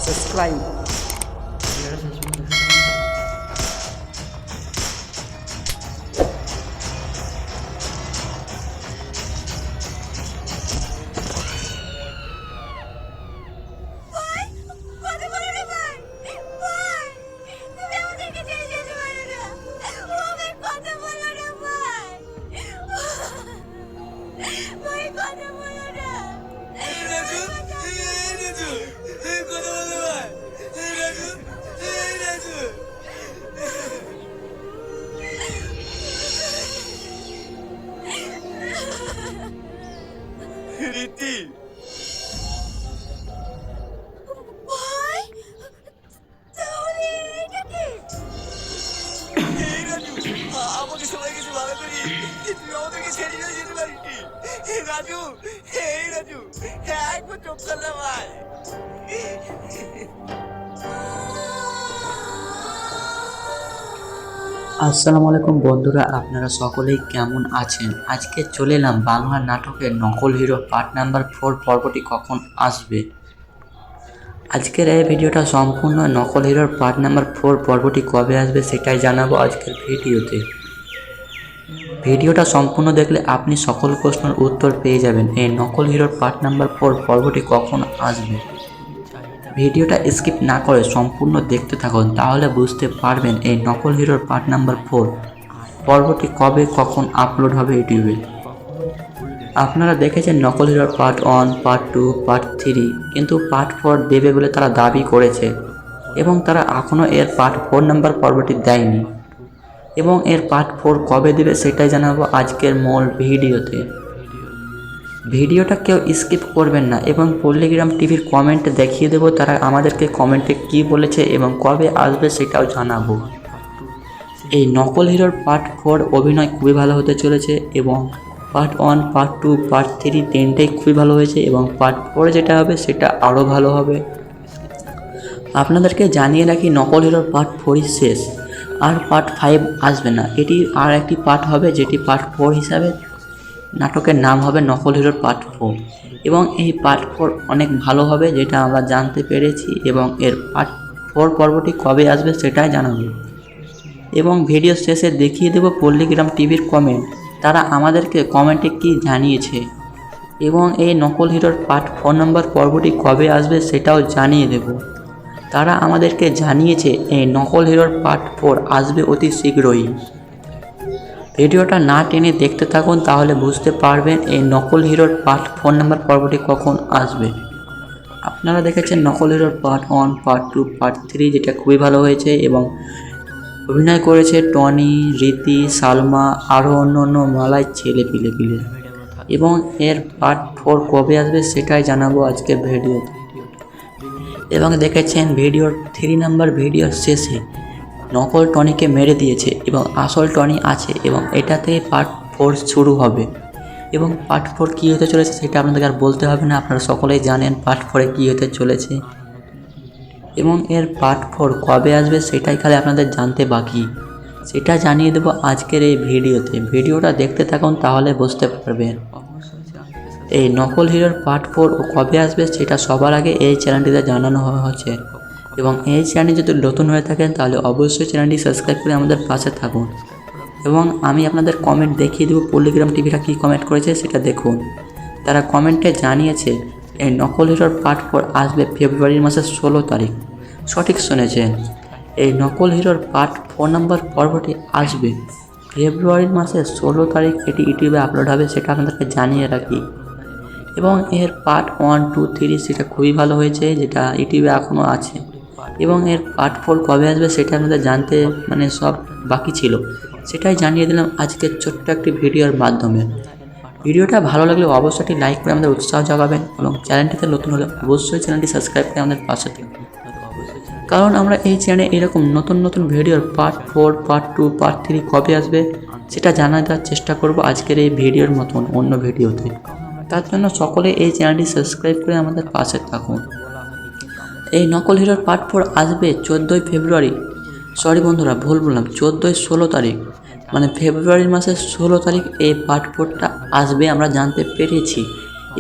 Subscribe. রীতি ভাই তাহলে এটা কি? এই রাজু আমাকে সবাই কিছু ভালো করি তুই আমাদেরকে ছেড়ে দিয়ে যেতে পারিনি রাজু এই রাজু একবার চোখ করলে ভাই আসসালামু আলাইকুম বন্ধুরা, আপনারা সকলেই কেমন আছেন? আজকে চলে এলাম বাংলা নাটকের নকল হিরো পার্ট নাম্বার 4 পর্বটি কখন আসবে। আজকের এই ভিডিওটা সম্পূর্ণ নকল হিরোর পার্ট নাম্বার 4 পর্বটি কবে আসবে সেটাই জানাবো আজকের ভিডিওতে। ভিডিওটা সম্পূর্ণ দেখলে আপনি সকল প্রশ্নের উত্তর পেয়ে যাবেন। এই নকল হিরোর পার্ট নাম্বার 4 পর্বটি কখন আসবে। ভিডিওটা স্কিপ না করে সম্পূর্ণ দেখতে থাকুন, তাহলে বুঝতে পারবেন এই নকল হিরোর পার্ট নাম্বার 4 পর্বটি কবে কখন আপলোড হবে ইউটিউবে। আপনারা দেখেছেন নকল হিরোর পার্ট 1, পার্ট 2, পার্ট 3, কিন্তু পার্ট 4 দেবে বলে তারা দাবি করেছে এবং তারা এখনও এর পার্ট 4 নাম্বার পর্বটি দেয়নি এবং এর পার্ট 4 কবে দেবে সেটাই জানাবো আজকের মূল ভিডিওতে। ভিডিওটা কেউ স্কিপ করবেন না এবং পল্লিগ্রাম টিভির কমেন্টে দেখিয়ে দেবো তারা আমাদেরকে কমেন্টে কি বলেছে এবং কবে আসবে সেটাও জানাবো। এই নকল হিরোর পার্ট 4 অভিনয় খুবই ভালো হতে চলেছে এবং পার্ট 1, পার্ট 2, পার্ট 3 তিনটেই খুবই ভালো হয়েছে এবং পার্ট 4 যেটা হবে সেটা আরও ভালো হবে। আপনাদেরকে জানিয়ে রাখি নকল হিরোর পার্ট 4ই শেষ, আর পার্ট 5 আসবে না। এটি আর একটি পার্ট হবে যেটি পার্ট 4 হিসাবে নাটকের নাম হবে নকল হিরোর পার্ট 4 এবং এই পার্ট 4 অনেক ভালো হবে যেটা আমরা জানতে পেরেছি এবং এর পার্ট 4 পর্বটি কবে আসবে সেটাই জানাবো এবং ভিডিও শেষে দেখিয়ে দেব পল্লিগ্রাম টিভির কমেন্ট, তারা আমাদেরকে কমেন্টে কি জানিয়েছে এবং এই নকল হিরোর পার্ট 4 নম্বর পর্বটি কবে আসবে সেটাও জানিয়ে দেব। তারা আমাদেরকে জানিয়েছে এই নকল হিরোর পার্ট 4 আসবে অতি শীঘ্রই। ভিডিওটা না টেনে দেখতে থাকুন, তাহলে বুঝতে পারবেন এই নকল হিরোর পার্ট 4 নাম্বার পর্বটি কখন আসবে। আপনারা দেখেছেন নকল হিরোর পার্ট 1, পার্ট 2, পার্ট 3 যেটা খুবই ভালো হয়েছে এবং অভিনয় করেছে টনি, রীতি, সালমা আরও অন্য মালাই ছেলে পিলে এবং এর পার্ট 4 কবে আসবে সেটাই জানাবো আজকের ভিডিওতে। এবং দেখেছেন ভিডিওর 3 নাম্বার ভিডিওর শেষে নকল টনিকে মেরে দিয়েছে এবং আসল টনি আছে এবং এটাতে পার্ট 4 শুরু হবে এবং পার্ট 4 কী হতে চলেছে সেটা আপনাদেরকে আর বলতে হবে না, আপনারা সকলেই জানেন পার্ট 4-এ কী হতে চলেছে এবং এর পার্ট 4 কবে আসবে সেটাই খালি আপনাদের জানতে বাকি, সেটা জানিয়ে দেবো আজকের এই ভিডিওতে। ভিডিওটা দেখতে থাকুন তাহলে বুঝতে পারবেন এই নকল হিরোর পার্ট 4 কবে আসবে সেটা সবার আগে এই চ্যানেলটিতে জানানো হচ্ছে এবং এই চ্যানেল যদি নতুন হয়ে থাকেন তাহলে অবশ্যই চ্যানেলটি সাবস্ক্রাইব করে আমাদের পাশে থাকুন এবং আমি আপনাদের কমেন্ট দেখিয়ে দেবো পল্লিগ্রাম টিভিটা কী কমেন্ট করেছে সেটা দেখুন। তারা কমেন্টে জানিয়েছে এই নকল হিরোর পার্ট 4 আসবে ফেব্রুয়ারি মাসের 16 তারিখ। সঠিক শুনেছেন, এই নকল হিরোর পার্ট 4 নম্বর পর্বটি আসবে ফেব্রুয়ারি মাসের 16 তারিখ। এটি ইউটিউবে আপলোড হবে সেটা আপনাদেরকে জানিয়ে রাখি এবং এর পার্ট 1, 2, 3 সেটা খুবই ভালো হয়েছে যেটা ইউটিউবে এখনও আছে এবং এর পার্ট 4 কবে আসবে সেটা আপনাদের জানতে সব বাকি ছিল, সেটাই জানিয়ে দিলাম আজকের ছোট্ট একটি ভিডিওর মাধ্যমে। ভিডিওটা ভালো লাগলে অবশ্যই একটি লাইক করে আমাদের উৎসাহ জাগাবেন এবং চ্যানেলটিতে নতুন হলে অবশ্যই চ্যানেলটি সাবস্ক্রাইব করে আমাদের পাশে থাকবেন, কারণ আমরা এই চ্যানেলে এরকম নতুন ভিডিওর পার্ট 4, পার্ট 2, পার্ট 3 কবে আসবে সেটা জানার দেওয়ার চেষ্টা করব আজকের এই ভিডিওর মতন অন্য ভিডিওতে। তার জন্য সকলে এই চ্যানেলটি সাবস্ক্রাইব করে আমাদের পাশে থাকুন। এই নকল হিরোর পার্ট 4 আসবে 14ই ফেব্রুয়ারি, সরি বন্ধুরা ভুল বললাম, 16 তারিখ, ফেব্রুয়ারি মাসের 16 তারিখ এই পার্ট 4টা আসবে আমরা জানতে পেরেছি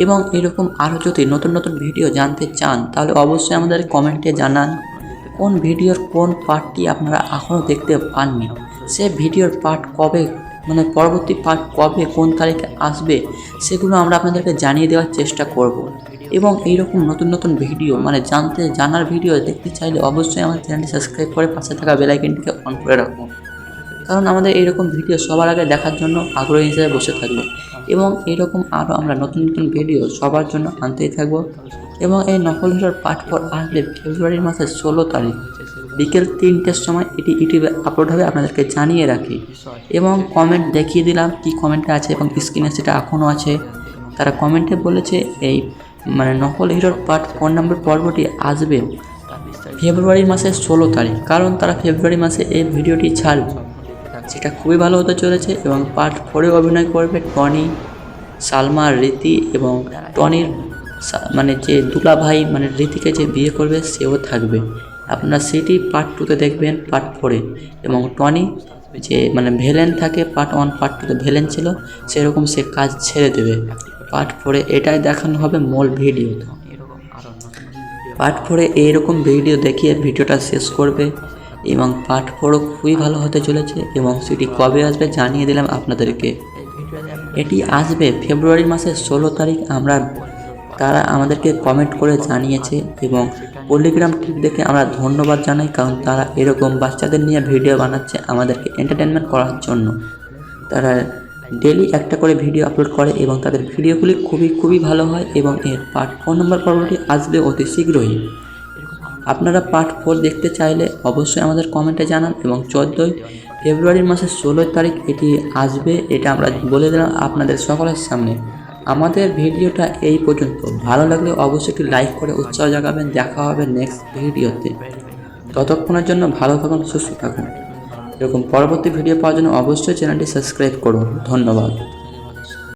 এবং এরকম আরও যদি নতুন নতুন ভিডিও জানতে চান তাহলে অবশ্যই আমাদের কমেন্টে জানান কোন ভিডিওর কোন পার্টটি আপনারা এখনও দেখতে পাননি, সে ভিডিওর পার্ট কবে মানে পরবর্তী পার্ট কবে কোন তারিখে আসবে সেগুলো আমরা আপনাদেরকে জানিয়ে দেওয়ার চেষ্টা করব। এবং এইরকম নতুন নতুন ভিডিও মানে জানার ভিডিও দেখতে চাইলে অবশ্যই আমার চ্যানেলটি সাবস্ক্রাইব করে পাশে থাকা বেল আইকনটিকে অন করে রাখুন, কারণ আমাদের এইরকম ভিডিও সবার আগে দেখার জন্য আগ্রহী হিসেবে বসে থাকবে। এবং এইরকম আরও আমরা নতুন নতুন ভিডিও সবার জন্য আনতেই থাকব। এবং এই নকল হিরোর পার্ট 4 আসবে ফেব্রুয়ারি মাসের 16 তারিখ বিকেল 3টের সময় এটি ইউটিউবে আপলোড হবে, আপনাদেরকে জানিয়ে রাখি। এবং কমেন্ট দেখিয়ে দিলাম কি কমেন্টে আছে এবং স্ক্রিনে সেটা এখনও আছে। তারা কমেন্টে বলেছে এই মানে নকল হিরোর পার্ট 4 নম্বর পর্বটি আসবে ফেব্রুয়ারি মাসের 16 তারিখ, কারণ তারা ফেব্রুয়ারি মাসে এই ভিডিওটি ছাড়বে, সেটা খুবই ভালো হতে চলেছে। এবং পার্ট 4-এ অভিনয় করবে টনি, সালমা, রীতি এবং টনির মানে যে দুলা ভাই মানে রীতিকে যে বিয়ে করবে সেও থাকবে। আপনারা সেটি পার্ট 2-তে দেখবেন পার্ট 4-এ। এবং টনি যে মানে ভিলেন থাকে পার্ট 1 পার্ট 2-তে ভিলেন ছিল, সেরকম সে কাজ ছেড়ে দেবে পার্ট 4-এ, এটাই দেখানো হবে মূল ভিডিও। পার্ট 4-এ এইরকম ভিডিও দেখিয়ে ভিডিওটা শেষ করবে। এবং পার্ট 4-ও খুবই ভালো হতে চলেছে এবং সেটি কবে আসবে জানিয়ে দিলাম আপনাদেরকে। এটি আসবে ফেব্রুয়ারি মাসের 16 তারিখ তারা আমাদেরকে কমেন্ট করে জানিয়েছে। এবং পলিগ্রাম টিপ দেখে আমরা ধন্যবাদ জানাই, কারণ তারা এরকম বাচ্চাদের নিয়ে ভিডিও বানাচ্ছে আমাদেরকে এন্টারটেনমেন্ট করার জন্য। তারা ডেলি একটা করে ভিডিও আপলোড করে এবং তাদের ভিডিওগুলি খুবই ভালো হয়। এবং এর পার্ট 4 নম্বর পর্বটি আসবে অতি শীঘ্রই। আপনারা পার্ট 4 দেখতে চাইলে অবশ্যই আমাদের কমেন্টে জানান। এবং 14 ফেব্রুয়ারি মাসের 16 তারিখ এটি আসবে, এটা আমরা বলে দিলাম আপনাদের সকলের সামনে। আমাদের ভিডিওটা এই পর্যন্ত, ভালো লাগলে অবশ্যই একটি লাইক করে উৎসাহ জাগাবেন। দেখা হবে নেক্সট ভিডিওতে, ততক্ষণের জন্য ভালো থাকুন, সুস্থ থাকুন। এরকম পরবর্তী ভিডিও পাওয়ার জন্য অবশ্যই চ্যানেলটি সাবস্ক্রাইব করুন। ধন্যবাদ।